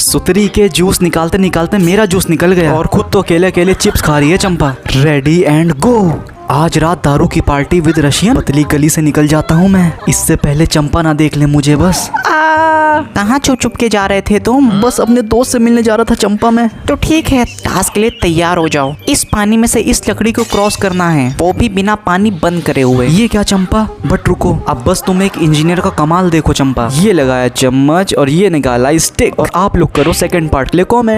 सुतरी के जूस निकालते निकालते मेरा जूस निकल गया और खुद तो अकेले अकेले चिप्स खा रही है चंपा। Ready and go. आज रात दारू की पार्टी विद रशियन। पतली गली से निकल जाता हूँ मैं, इससे पहले चंपा ना देख ले मुझे बस। कहाँ छुप छुप के जा रहे थे तुम? बस अपने दोस्त से मिलने जा रहा था चंपा में। तो ठीक है, टास्क के लिए तैयार हो जाओ। इस पानी में से इस लकड़ी को क्रॉस करना है, वो भी बिना पानी बंद करे हुए। ये क्या चंपा? बट रुको, अब बस तुम एक इंजीनियर का कमाल देखो चंपा। ये लगाया चम्मच और ये निकाला स्टिक। और आप लोग करो सेकंड पार्ट के लिए कमेंट।